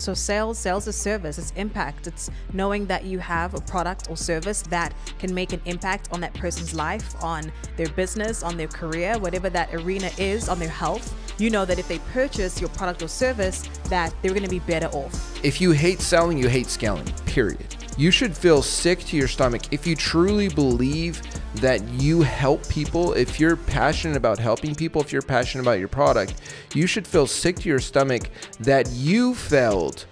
So sales is service, it's impact. It's knowing that you have a product or service that can make an impact on that person's life, on their business, on their career, whatever that arena is, on their health. You know that if they purchase your product or service, that they're going to be better off. If you hate selling, you hate scaling, period. You should feel sick to your stomach if you truly believe that you help people. If you're passionate about helping people, if you're passionate about your product, you should feel sick to your stomach that you failed.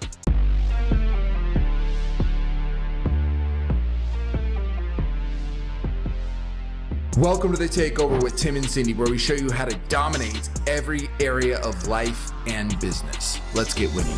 Welcome to the Takeover with Tim and Cindy, where we show you how to dominate every area of life and business. Let's get winning.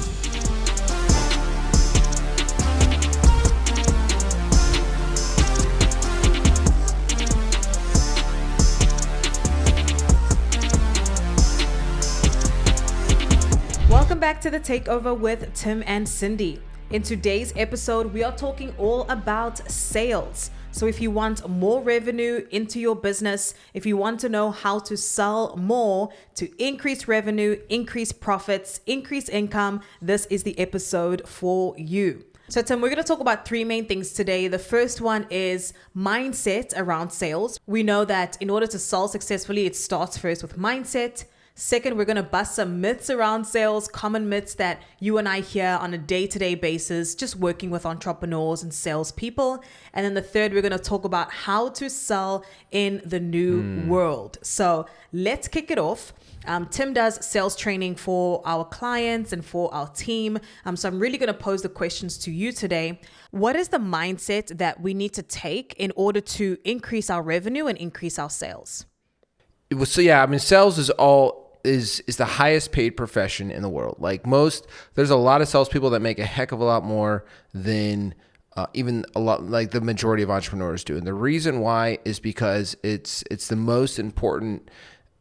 Welcome back to the Takeover with Tim and Cindy. In today's episode, we are talking all about sales. So if you want more revenue into your business, if you want to know how to sell more to increase revenue, increase profits, increase income, this is the episode for you. So Tim, we're going to talk about three main things today. The first one is mindset around sales. We know that in order to sell successfully, it starts first with mindset. Second, we're going to bust some myths around sales, common myths that you and I hear on a day-to-day basis, just working with entrepreneurs and salespeople. And then the third, we're going to talk about how to sell in the new world. So let's kick it off. Tim does sales training for our clients and for our team. So I'm really going to pose the questions to you today. What is the mindset that we need to take in order to increase our revenue and increase our sales? Sales is the highest paid profession in the world. There's a lot of salespeople that make a heck of a lot more than even a lot like the majority of entrepreneurs do. And the reason why is because it's the most important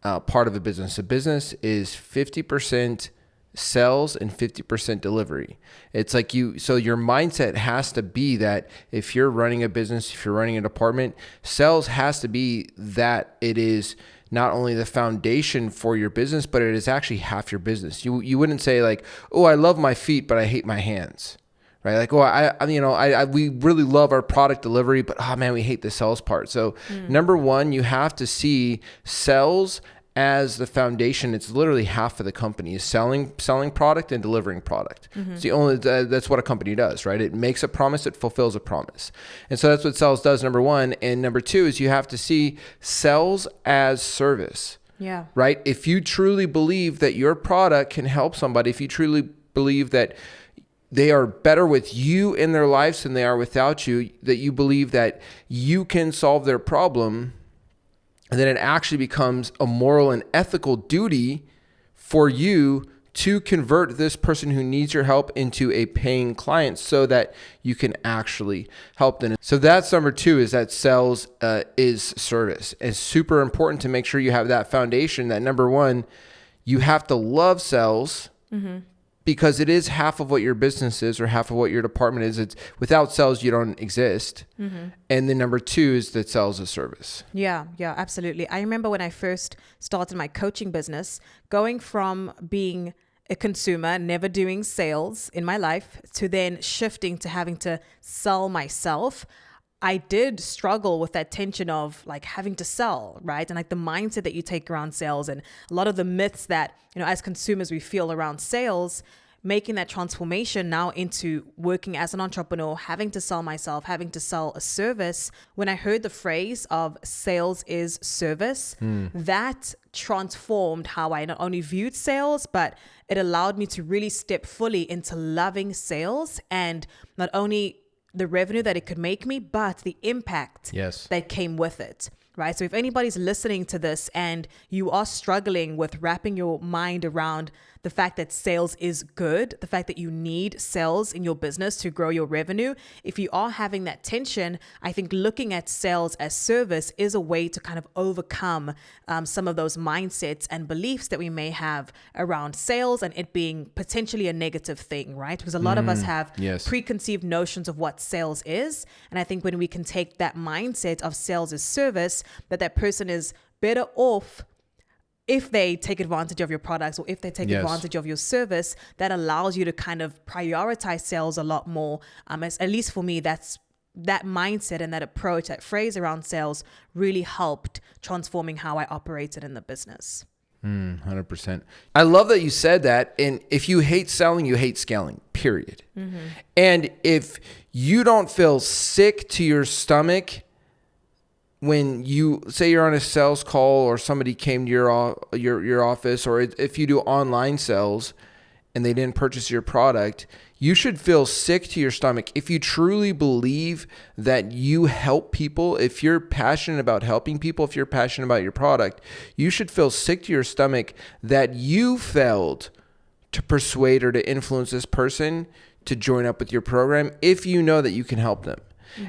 part of a business. A business is 50% sales and 50% delivery. So your mindset has to be that if you're running a business, if you're running a department, sales has to be that it is not only the foundation for your business, but it is actually half your business. You wouldn't say I love my feet, but I hate my hands, right? We really love our product delivery, but we hate the sales part. So number one, you have to see sales as the foundation. It's literally half of the company is selling product and delivering product. It's that's what a company does, right? It makes a promise, it fulfills a promise. And so that's what sales does, number one. And number two is you have to see sales as service. Yeah. Right? If you truly believe that your product can help somebody, if you truly believe that they are better with you in their lives than they are without you, that you believe that you can solve their problem, and then it actually becomes a moral and ethical duty for you to convert this person who needs your help into a paying client so that you can actually help them. So that's number two, is that sales is service. It's super important to make sure you have that foundation, that number one, you have to love sales because it is half of what your business is or half of what your department is. It's without sales, you don't exist. And then number two is that sales is service. Yeah, absolutely. I remember when I first started my coaching business, going from being a consumer, never doing sales in my life, to then shifting to having to sell myself. I did struggle with that tension of having to sell, right? And the mindset that you take around sales and a lot of the myths that, as consumers we feel around sales, making that transformation now into working as an entrepreneur, having to sell myself, having to sell a service. When I heard the phrase of sales is service, that transformed how I not only viewed sales, but it allowed me to really step fully into loving sales and not only the revenue that it could make me, but the impact that came with it, right? So if anybody's listening to this and you are struggling with wrapping your mind around the fact that sales is good, the fact that you need sales in your business to grow your revenue, if you are having that tension, I think looking at sales as service is a way to kind of overcome some of those mindsets and beliefs that we may have around sales and it being potentially a negative thing, right? Because a lot of us have preconceived notions of what sales is. And I think when we can take that mindset of sales as service, that person is better off if they take advantage of your products or if they take advantage of your service, that allows you to kind of prioritize sales a lot more. At least for me, that mindset and that approach, that phrase around sales really helped transforming how I operated in the business. 100%. I love that you said that. And if you hate selling, you hate scaling, period. And if you don't feel sick to your stomach when you say you're on a sales call or somebody came to your office, or if you do online sales and they didn't purchase your product, you should feel sick to your stomach. If you truly believe that you help people, if you're passionate about helping people, if you're passionate about your product, you should feel sick to your stomach that you failed to persuade or to influence this person to join up with your program if you know that you can help them.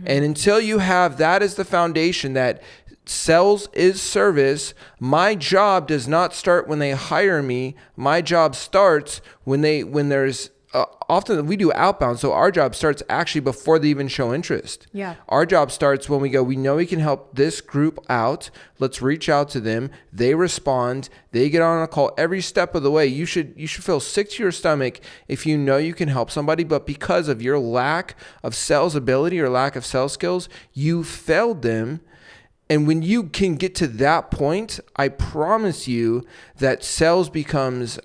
And until you have that as the foundation, that sales is service, my job does not start when they hire me. My job starts when there's often we do outbound. So our job starts actually before they even show interest. Yeah. Our job starts when we go, we know we can help this group out. Let's reach out to them. They respond. They get on a call every step of the way. You should feel sick to your stomach if you know you can help somebody, but because of your lack of sales ability or lack of sales skills, you failed them. And when you can get to that point, I promise you that sales becomes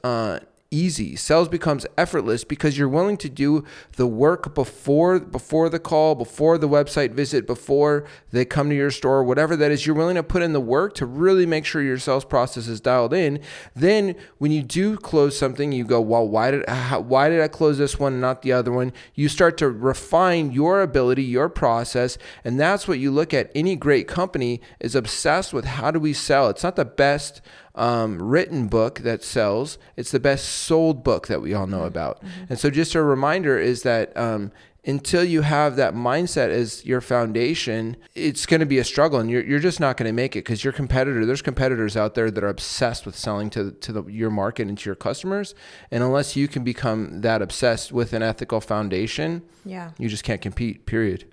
easy. Sales becomes effortless because you're willing to do the work before the call, before the website visit, before they come to your store, whatever that is. You're willing to put in the work to really make sure your sales process is dialed in. Then when you do close something, you go, well, why did I close this one and not the other one? You start to refine your ability, your process, and that's what you look at. Any great company is obsessed with how do we sell. It's not the best written book that sells. It's the best sold book that we all know about. And so just a reminder is that until you have that mindset as your foundation, it's going to be a struggle, and you're just not going to make it because there's competitors out there that are obsessed with selling to your market and to your customers. And unless you can become that obsessed with an ethical foundation, you just can't compete, period.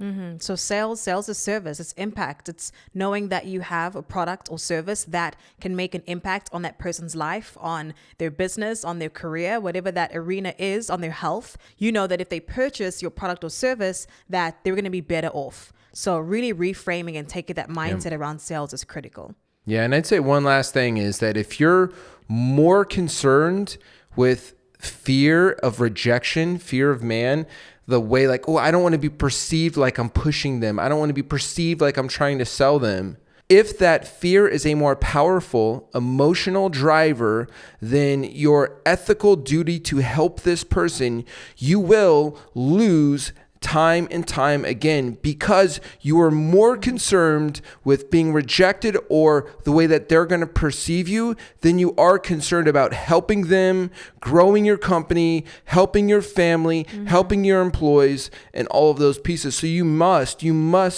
So sales is service. It's impact. It's knowing that you have a product or service that can make an impact on that person's life, on their business, on their career, whatever that arena is, on their health. You know that if they purchase your product or service, that they're going to be better off. So really reframing and taking that mindset around sales is critical. Yeah. And I'd say one last thing is that if you're more concerned with fear of rejection, fear of man, the way like, oh, I don't want to be perceived like I'm pushing them. I don't want to be perceived like I'm trying to sell them. If that fear is a more powerful emotional driver than your ethical duty to help this person, you will lose time and time again because you are more concerned with being rejected or the way that they're going to perceive you than you are concerned about helping them, growing your company, helping your family, helping your employees, and all of those pieces. So you must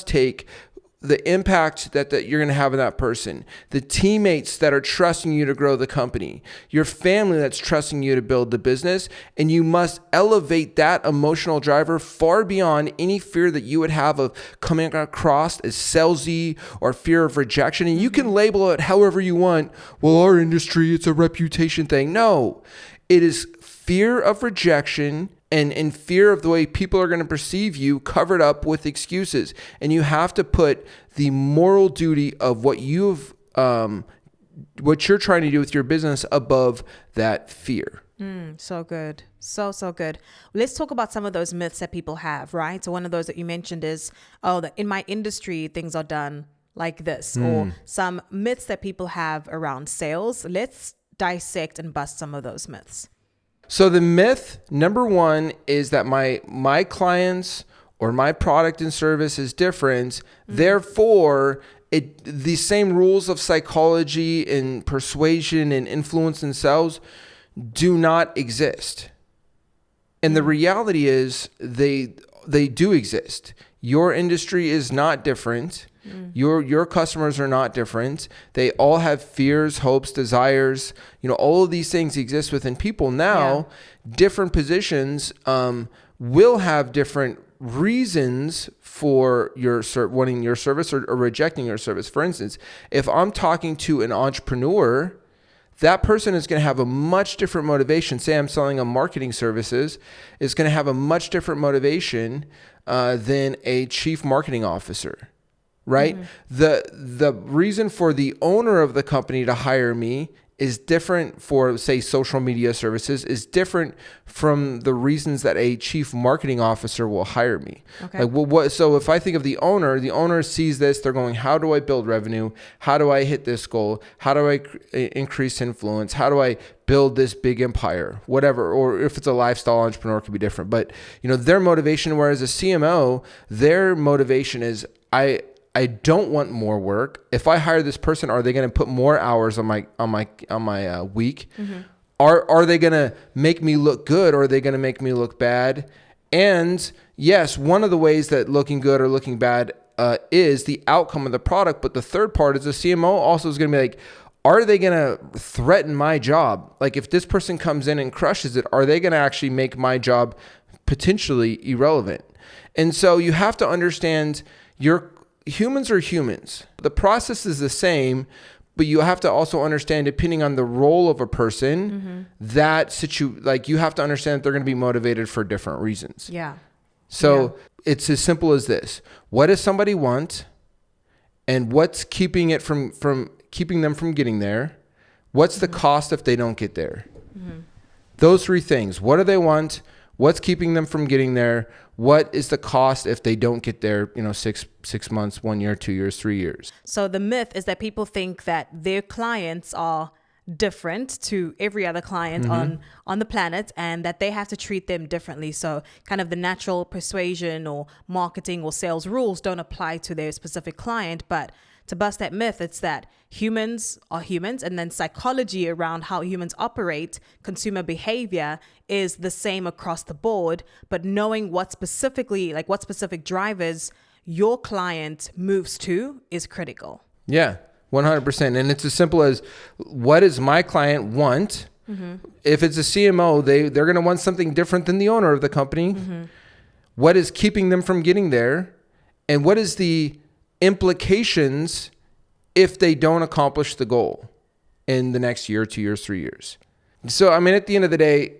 take the impact that you're going to have in that person, the teammates that are trusting you to grow the company, your family that's trusting you to build the business, and you must elevate that emotional driver far beyond any fear that you would have of coming across as salesy or fear of rejection. And you can label it however you want. Well, our industry, it's a reputation thing. No, it is fear of rejection and fear of the way people are going to perceive you covered up with excuses. And you have to put the moral duty of what you're trying to do with your business above that fear. So good. So good. Let's talk about some of those myths that people have, right? So one of those that you mentioned is, that in my industry, things are done like this, or some myths that people have around sales. Let's dissect and bust some of those myths. So the myth number one is that my clients or my product and service is different. Therefore, the same rules of psychology and persuasion and influence and sales do not exist. And the reality is they do exist. Your industry is not different. Your customers are not different. They all have fears, hopes, desires. All of these things exist within people. Now, different positions will have different reasons for wanting your service or rejecting your service. For instance, if I'm talking to an entrepreneur, that person is going to have a much different motivation. Say I'm selling a marketing services, is going to have a much different motivation than a chief marketing officer, right? The reason for the owner of the company to hire me is different for, say, social media services, is different from the reasons that a chief marketing officer will hire me. Okay. Like, so if I think of the owner sees this, they're going, how do I build revenue? How do I hit this goal? How do I increase influence? How do I build this big empire? Whatever. Or if it's a lifestyle entrepreneur, it could be different. But, their motivation, whereas a CMO, their motivation is, I don't want more work. If I hire this person, are they going to put more hours on my week? Are they going to make me look good, or are they going to make me look bad? And yes, one of the ways that looking good or looking bad is the outcome of the product. But the third part is the CMO also is going to be like, are they going to threaten my job? Like if this person comes in and crushes it, are they going to actually make my job potentially irrelevant? And so you have to understand humans are humans. The process is the same, but you have to also understand, depending on the role of a person, like you have to understand that they're going to be motivated for different reasons. Yeah. So it's as simple as this. What does somebody want? And what's keeping it from keeping them from getting there? What's the cost if they don't get there? Those three things. What do they want? What's keeping them from getting there? What is the cost if they don't get there, 6 months, 1 year, 2 years, 3 years? So the myth is that people think that their clients are different to every other client on the planet, and that they have to treat them differently. So kind of the natural persuasion or marketing or sales rules don't apply to their specific client. But to bust that myth, it's that humans are humans, and then psychology around how humans operate, consumer behavior, is the same across the board. But knowing what specific drivers your client moves to is critical. Yeah, 100%. And it's as simple as, what does my client want? If it's a CMO, they're going to want something different than the owner of the company. What is keeping them from getting there? And what is the implications if they don't accomplish the goal in the next year, 2 years, 3 years? So, at the end of the day,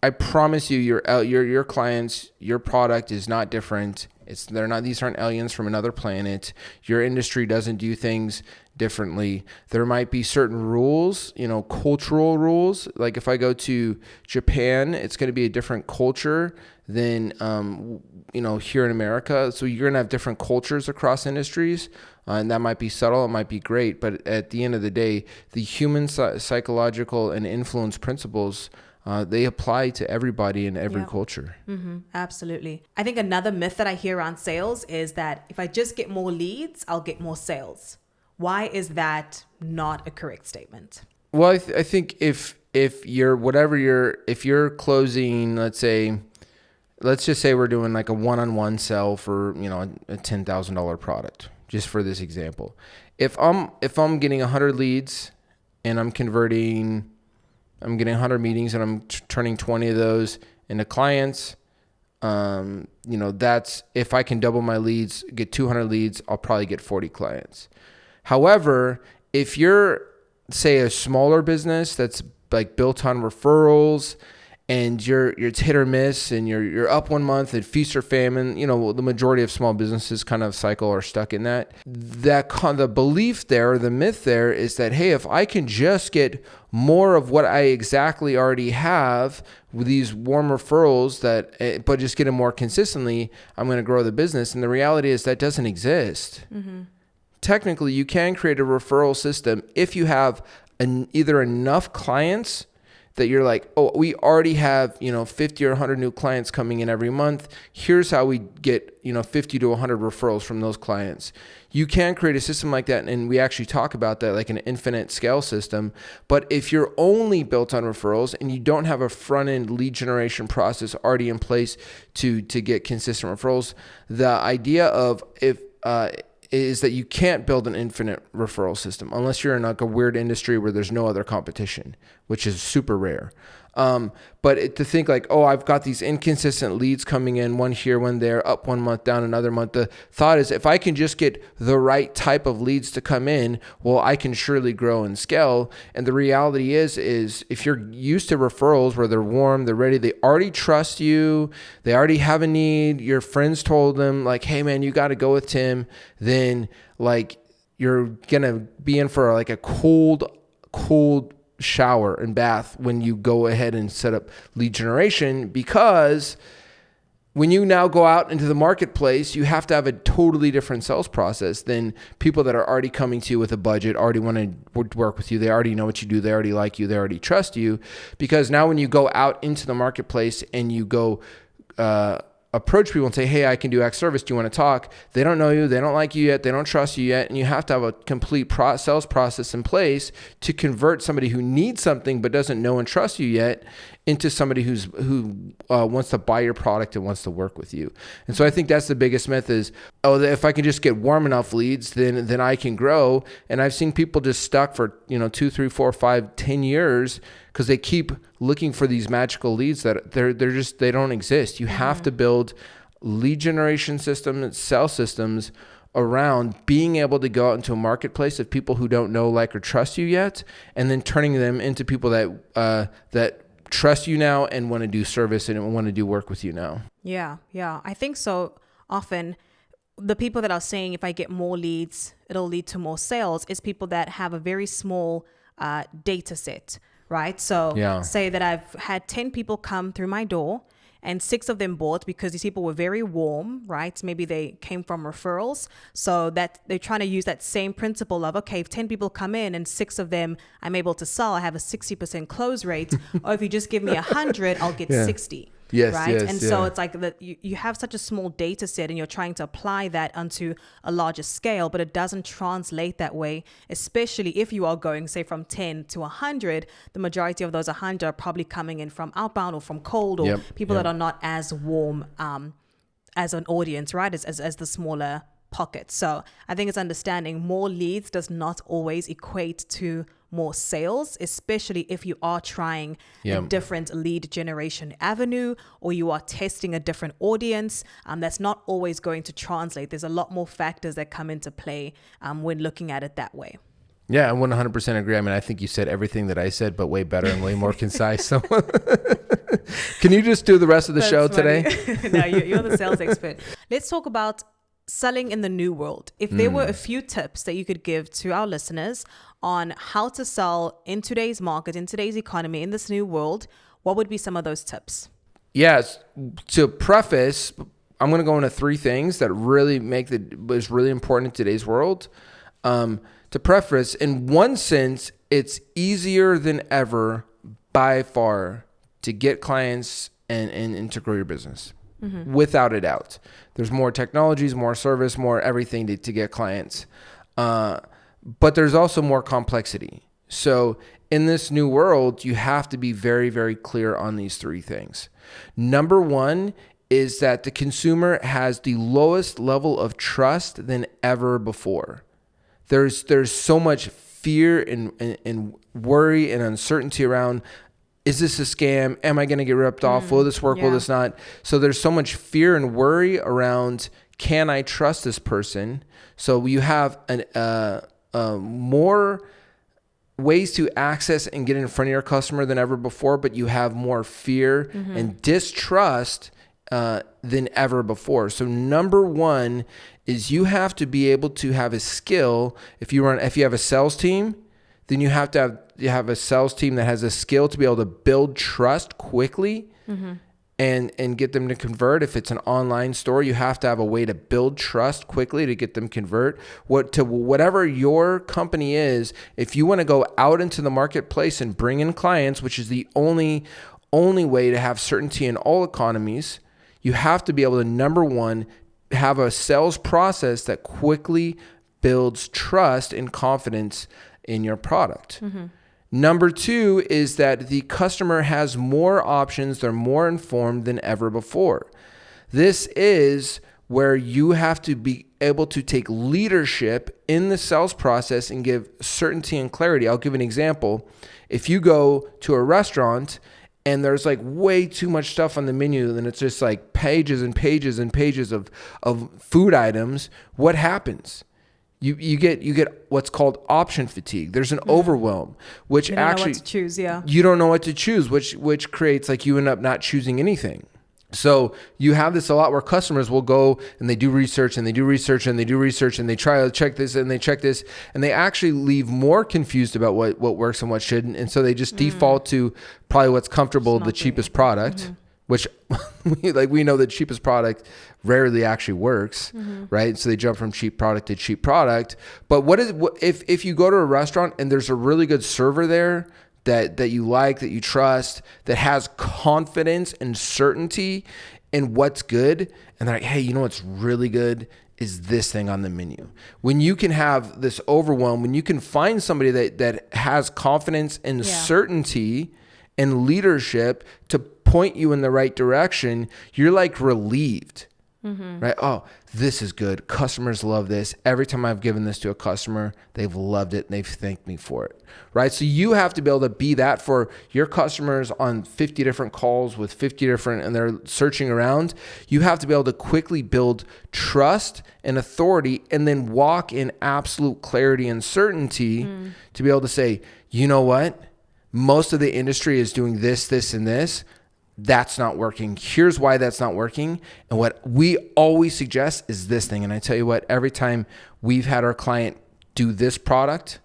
I promise you, your clients, your product is not different. These aren't aliens from another planet. Your industry doesn't do things differently. There might be certain rules, cultural rules. Like if I go to Japan, it's going to be a different culture than, here in America. So you're going to have different cultures across industries. And that might be subtle, it might be great. But at the end of the day, the human psychological and influence principles, they apply to everybody in every culture. Absolutely. I think another myth that I hear around sales is that if I just get more leads, I'll get more sales. Why is that not a correct statement? Well, I think if you're closing, let's just say we're doing like a one-on-one sell for, a $10,000 product, just for this example. If I'm getting 100 leads and I'm getting 100 meetings and I'm turning 20 of those into clients, that's, if I can double my leads, get 200 leads, I'll probably get 40 clients. However, if you're, say, a smaller business that's like built on referrals, and you're hit or miss, and you're up 1 month and feast or famine, the majority of small businesses kind of cycle are stuck in that. The belief there, the myth there is that, hey, if I can just get more of what I exactly already have with these warm referrals, but just get them more consistently, I'm going to grow the business. And the reality is that doesn't exist. Technically, you can create a referral system if you have either enough clients that you're like, oh, we already have, 50 or 100 new clients coming in every month. Here's how we get, 50 to 100 referrals from those clients. You can create a system like that, and we actually talk about that like an infinite scale system. But if you're only built on referrals and you don't have a front-end lead generation process already in place to get consistent referrals, the idea of is that you can't build an infinite referral system unless you're in like a weird industry where there's no other competition, which is super rare. But to think like, oh, I've got these inconsistent leads coming in, one here, one there, up 1 month, down another month. The thought is if I can just get the right type of leads to come in, well, I can surely grow and scale. And the reality is if you're used to referrals where they're warm, they're ready, they already trust you, they already have a need, your friends told them like, hey man, you got to go with Tim, then like you're going to be in for like a cold shower and bath when you go ahead and set up lead generation, because when you now go out into the marketplace, you have to have a totally different sales process than people that are already coming to you with a budget, already want to work with you. They already know what you do. They already like you. They already trust you. Because now when you go out into the marketplace and you go approach people and say, hey, I can do X service. Do you want to talk? They don't know you. They don't like you yet. They don't trust you yet. And you have to have a complete sales process in place to convert somebody who needs something but doesn't know and trust you yet into somebody who wants to buy your product and wants to work with you. And so I think that's the biggest myth is, oh, if I can just get warm enough leads, then I can grow. And I've seen people just stuck for 2, 3, 4, 5, 10 years because they keep looking for these magical leads that they don't exist. You have to build lead generation systems, sales systems around being able to go out into a marketplace of people who don't know, like, or trust you yet, and then turning them into people that trust you now and want to do service and want to do work with you now. Yeah. I think so. Often the people that are saying if I get more leads, it'll lead to more sales is people that have a very small data set, right? So say that I've had 10 people come through my door and 6 of them bought because these people were very warm, right? Maybe they came from referrals. So that they're trying to use that same principle of, okay, if 10 people come in and 6 of them I'm able to sell, I have a 60% close rate. Or if you just give me 100, I'll get 60. Yes, right. yes, and so it's like that you have such a small data set and you're trying to apply that onto a larger scale, but it doesn't translate that way, especially if you are going, say, from 10 to 100. The majority of those 100 are probably coming in from outbound or from cold or people that are not as warm as an audience, right, as the smaller pocket. So I think it's understanding more leads does not always equate to more sales, especially if you are trying a different lead generation avenue or you are testing a different audience. That's not always going to translate. There's a lot more factors that come into play when looking at it that way. Yeah, I 100% agree. I mean, I think you said everything that I said, but way better and way more concise. So can you just do the rest of the show today? No, you're the sales expert. Let's talk about selling in the new world. If there were a few tips that you could give to our listeners on how to sell in today's market, in today's economy, in this new world, what would be some of those tips? Yes. To preface, I'm going to go into 3 things that really is really important in today's world. To preface, in one sense, it's easier than ever by far to get clients and to grow your business. Without a doubt. There's more technologies, more service, more everything to get clients. But there's also more complexity. So in this new world, you have to be very, very clear on these 3 things. Number 1 is that the consumer has the lowest level of trust than ever before. There's so much fear and worry and uncertainty around, is this a scam? Am I going to get ripped off? Will this work? Will this not? So there's so much fear and worry around, can I trust this person? So you have more ways to access and get in front of your customer than ever before, but you have more fear and distrust than ever before. So number 1 is you have to be able to have a skill. If you have a sales team, then you have to have a sales team that has a skill to be able to build trust quickly and get them to convert. If it's an online store, you have to have a way to build trust quickly to get them convert. Whatever your company is, if you want to go out into the marketplace and bring in clients, which is the only way to have certainty in all economies, you have to be able to, number 1, have a sales process that quickly builds trust and confidence in your product. Number 2 is that the customer has more options. They're more informed than ever before. This is where you have to be able to take leadership in the sales process and give certainty and clarity. I'll give an example. If you go to a restaurant and there's like way too much stuff on the menu, and it's just like pages and pages and pages of food items, what happens? You get what's called option fatigue. There's an overwhelm, which you don't actually know what to choose. Yeah, you don't know what to choose, which creates like you end up not choosing anything. So you have this a lot where customers will go and they do research and they do research and they do research and they try to check this and they check this, and they actually leave more confused about what works and what shouldn't. And so they just default to probably what's comfortable, the cheapest product, which we know the cheapest product rarely actually works, right? So they jump from cheap product to cheap product. But if you go to a restaurant and there's a really good server there that you like, that you trust, that has confidence and certainty in what's good, and they're like, hey, you know what's really good is this thing on the menu. When you can have this overwhelm, when you can find somebody that has confidence and certainty and leadership to point you in the right direction, you're like relieved. Right? Oh, this is good. Customers love this. Every time I've given this to a customer, they've loved it and they've thanked me for it. Right? So you have to be able to be that for your customers on 50 different calls with 50 different, and they're searching around. You have to be able to quickly build trust and authority, and then walk in absolute clarity and certainty to be able to say, you know what? Most of the industry is doing this, this, and this. That's not working. Here's why that's not working. And what we always suggest is this thing. And I tell you what, every time we've had our client do this product,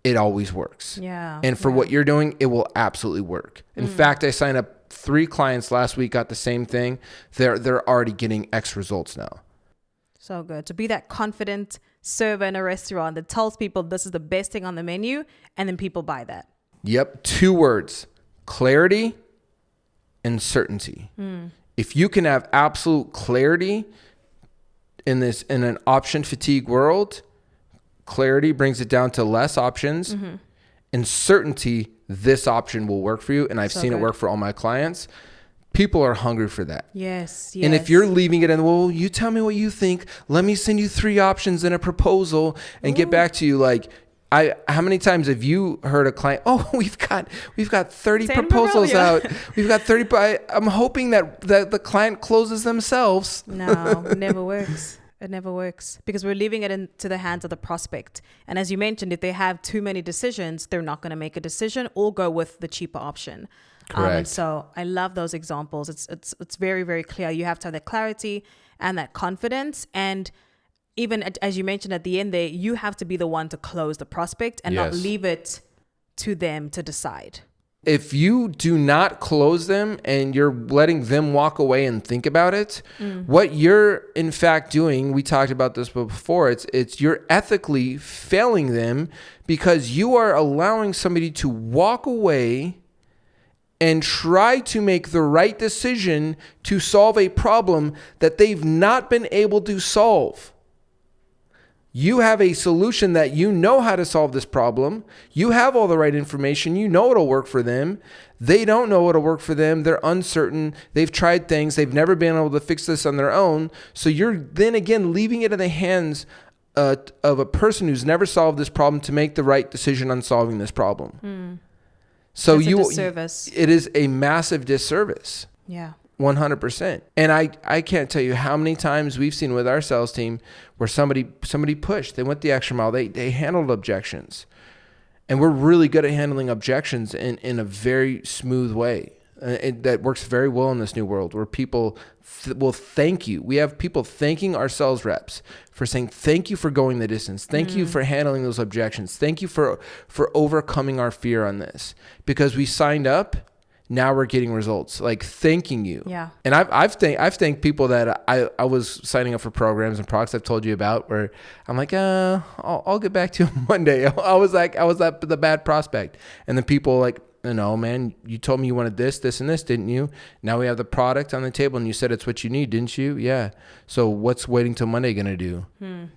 it always works. Yeah. And for what you're doing, it will absolutely work. In fact, I signed up 3 clients last week, got the same thing. They're already getting X results now. So good. To be that confident server in a restaurant that tells people this is the best thing on the menu, and then people buy that. Yep. 2 words: clarity and certainty. If you can have absolute clarity in an option fatigue world, clarity brings it down to less options, and certainty, this option will work for you. And I've seen it work for all my clients. People are hungry for that. Yes. And if you're leaving it in, well, you tell me what you think. Let me send you 3 options and a proposal and get back to you. Like, how many times have you heard a client, oh, we've got 30 proposals out. We've got 30. I'm hoping that the client closes themselves. No, it never works. It never works because we're leaving it into the hands of the prospect. And as you mentioned, if they have too many decisions, they're not going to make a decision or go with the cheaper option. Correct. And so I love those examples. It's very, very clear. You have to have that clarity and that confidence. And even as you mentioned at the end there, you have to be the one to close the prospect and not leave it to them to decide. If you do not close them and you're letting them walk away and think about it, what you're in fact doing, we talked about this before, it's you're ethically failing them because you are allowing somebody to walk away and try to make the right decision to solve a problem that they've not been able to solve. You have a solution that you know how to solve this problem. You have all the right information. You know it'll work for them. They don't know it'll work for them. They're uncertain. They've tried things. They've never been able to fix this on their own. So you're then again leaving it in the hands of a person who's never solved this problem to make the right decision on solving this problem. So That's a disservice. It is a massive disservice. Yeah. 100%. And I can't tell you how many times we've seen with our sales team where somebody pushed, they went the extra mile, they handled objections. And we're really good at handling objections in a very smooth way. That works very well in this new world where people will thank you. We have people thanking our sales reps for saying, thank you for going the distance. Thank you for handling those objections. Thank you for overcoming our fear on this because we signed up. Now we're getting results, like thanking you. Yeah. And I've thanked people that I was signing up for programs and products I've told you about where I'm like, I'll get back to you one day. I was the bad prospect. And the people like, no, man, you told me you wanted this, and this, didn't you? Now we have the product on the table and you said it's what you need, didn't you? Yeah. So what's waiting till Monday going to do?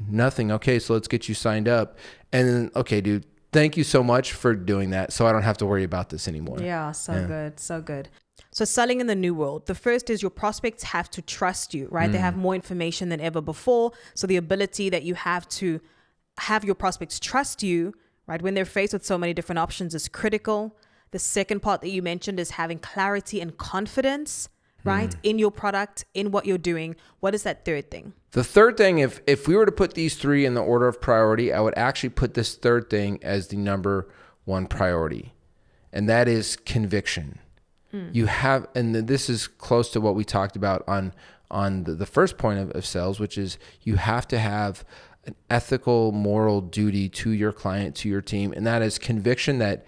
Nothing. Okay. So let's get you signed up. And then, okay, dude. Thank you so much for doing that so I don't have to worry about this anymore. Yeah, good. So good. So selling in the new world, the first is your prospects have to trust you, right? They have more information than ever before. So the ability that you have to have your prospects trust you, right? When they're faced with so many different options is critical. The second part that you mentioned is having clarity and confidence, right? In your product, in what you're doing. What is that third thing? The third thing, if we were to put these three in the order of priority, I would actually put this third thing as the number one priority, and that is conviction. You have, and this is close to what we talked about on the first point of sales, which is you have to have an ethical, moral duty to your client, to your team, and that is conviction that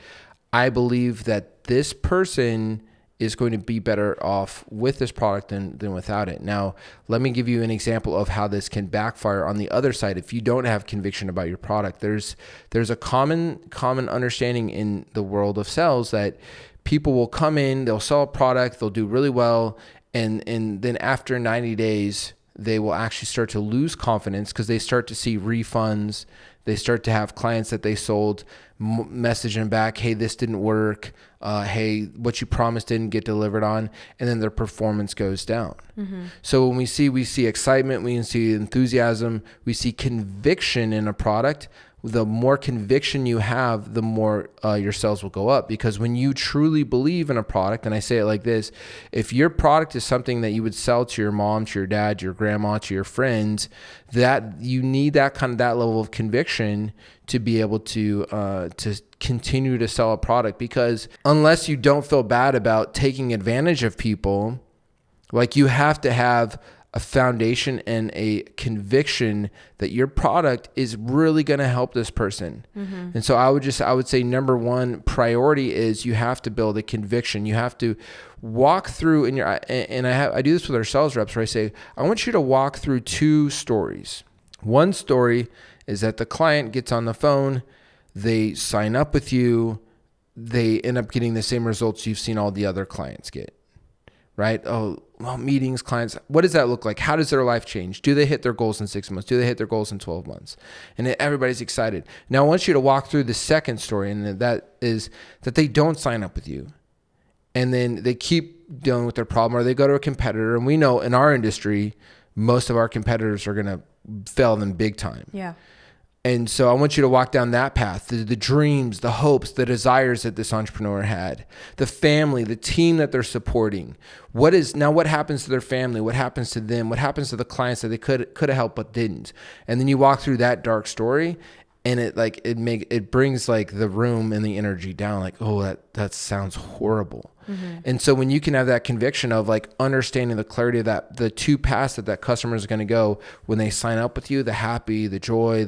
I believe that this person is going to be better off with this product than without it. Now, let me give you an example of how this can backfire on the other side. If you don't have conviction about your product, there's a common understanding in the world of sales that people will come in, they'll sell a product, they'll do really well, and then after 90 days, they will actually start to lose confidence because they start to see refunds. They start to have clients that they sold message them back, hey, this didn't work. Hey, what you promised didn't get delivered on. And then their performance goes down. So when we see excitement, we see enthusiasm, we see conviction in a product. The more conviction you have, the more your sales will go up. Because when you truly believe in a product, and I say it like this, if your product is something that you would sell to your mom, to your dad, to your grandma, to your friends, that you need that level of conviction to be able to continue to sell a product. Because unless you don't feel bad about taking advantage of people, like you have to have a foundation and a conviction that your product is really going to help this person. And so I would say number one priority is you have to build a conviction. You have to walk through I do this with our sales reps where I say, I want you to walk through two stories. One story is that the client gets on the phone, they sign up with you, they end up getting the same results you've seen all the other clients get. Right? Oh, well, meetings, clients, what does that look like? How does their life change? Do they hit their goals in 6 months? Do they hit their goals in 12 months? And everybody's excited. Now, I want you to walk through the second story, and that is that they don't sign up with you. And then they keep dealing with their problem, or they go to a competitor. And we know in our industry, most of our competitors are going to fail them big time. Yeah. And so I want you to walk down that path, the dreams, the hopes, the desires that this entrepreneur had, the family, the team that they're supporting. What happens to their family? What happens to them? What happens to the clients that they could have helped but didn't? And then you walk through that dark story, and it brings like the room and the energy down. Like, oh, that sounds horrible. And so when you can have that conviction of like understanding the clarity of the two paths that customer is going to go when they sign up with you, the happy, the joy,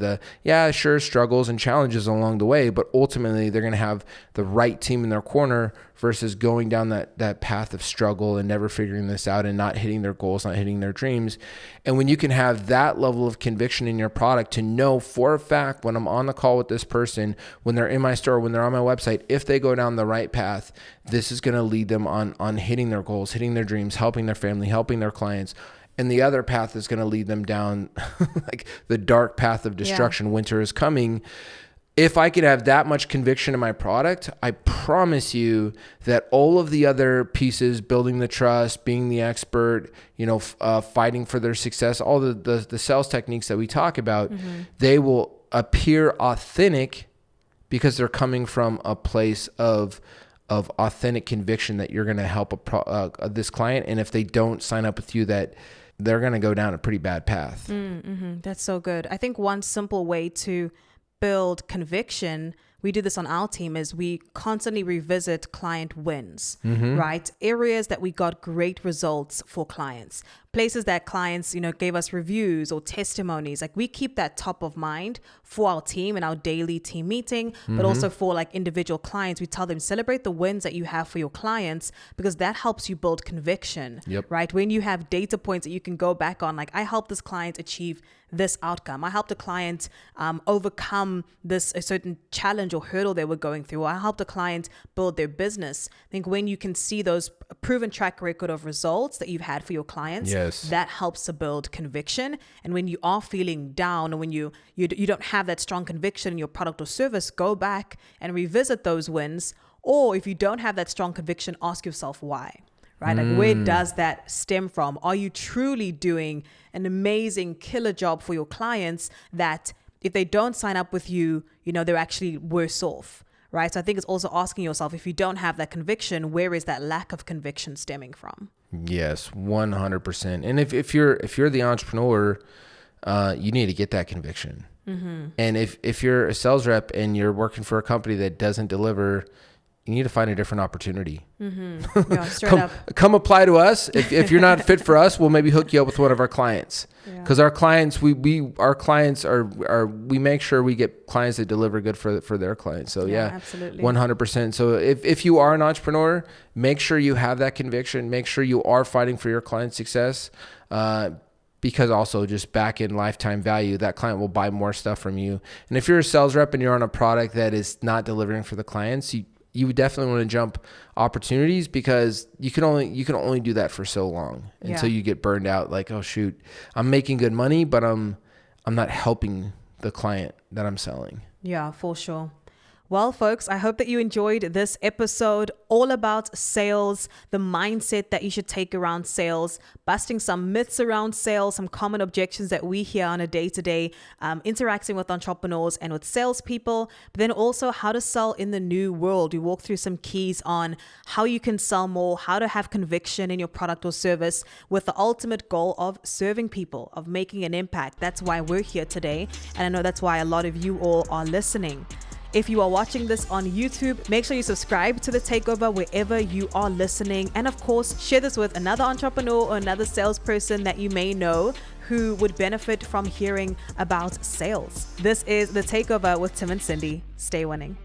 struggles and challenges along the way, but ultimately they're going to have the right team in their corner versus going down that path of struggle and never figuring this out and not hitting their goals, not hitting their dreams. And when you can have that level of conviction in your product to know for a fact when I'm on the call with this person, when they're in my store, when they're on my website, if they go down the right path, this is going to lead them on hitting their goals, hitting their dreams, helping their family, helping their clients. And the other path is going to lead them down like the dark path of destruction. Yeah. Winter is coming. If I could have that much conviction in my product, I promise you that all of the other pieces, building the trust, being the expert, fighting for their success, all the sales techniques that we talk about, they will appear authentic because they're coming from a place of authentic conviction that you're going to help this client. And if they don't sign up with you, that they're going to go down a pretty bad path. That's so good. I think one simple way to build conviction, we do this on our team, is we constantly revisit client wins, right? Areas that we got great results for clients, places that clients, gave us reviews or testimonies. Like we keep that top of mind for our team in our daily team meeting, but also for like individual clients. We tell them, celebrate the wins that you have for your clients, because that helps you build conviction, right? When you have data points that you can go back on, like I helped this client achieve this outcome. I helped a client overcome a certain challenge or hurdle they were going through. Or I helped a client build their business. I think when you can see those proven track record of results that you've had for your clients, that helps to build conviction. And when you are feeling down, or when you don't have that strong conviction in your product or service, go back and revisit those wins. Or if you don't have that strong conviction, ask yourself why. Right? Like where does that stem from? Are you truly doing an amazing killer job for your clients that if they don't sign up with you, they're actually worse off, right? So I think it's also asking yourself, if you don't have that conviction, where is that lack of conviction stemming from? Yes, 100%. And if you're the entrepreneur, you need to get that conviction. And if you're a sales rep and you're working for a company that doesn't deliver, you need to find a different opportunity. Yeah, straight up. Come apply to us. If you're not fit for us, we'll maybe hook you up with one of our clients. Because our clients, we make sure we get clients that deliver good for their clients. So yeah, absolutely. 100%. So if you are an entrepreneur, make sure you have that conviction. Make sure you are fighting for your client's success. Because also just back in lifetime value, that client will buy more stuff from you. And if you're a sales rep and you're on a product that is not delivering for the clients, you would definitely want to jump opportunities, because you can only do that for so long until you get burned out. Like, oh shoot, I'm making good money, but I'm not helping the client that I'm selling. Yeah, for sure. Well, folks, I hope that you enjoyed this episode all about sales, the mindset that you should take around sales, busting some myths around sales, some common objections that we hear on a day-to-day, interacting with entrepreneurs and with salespeople, but then also how to sell in the new world. We walk through some keys on how you can sell more, how to have conviction in your product or service with the ultimate goal of serving people, of making an impact. That's why we're here today. And I know that's why a lot of you all are listening. If you are watching this on YouTube, make sure you subscribe to the Takeover wherever you are listening. And of course, share this with another entrepreneur or another salesperson that you may know who would benefit from hearing about sales. This is the Takeover with Tim and Cindy. Stay winning.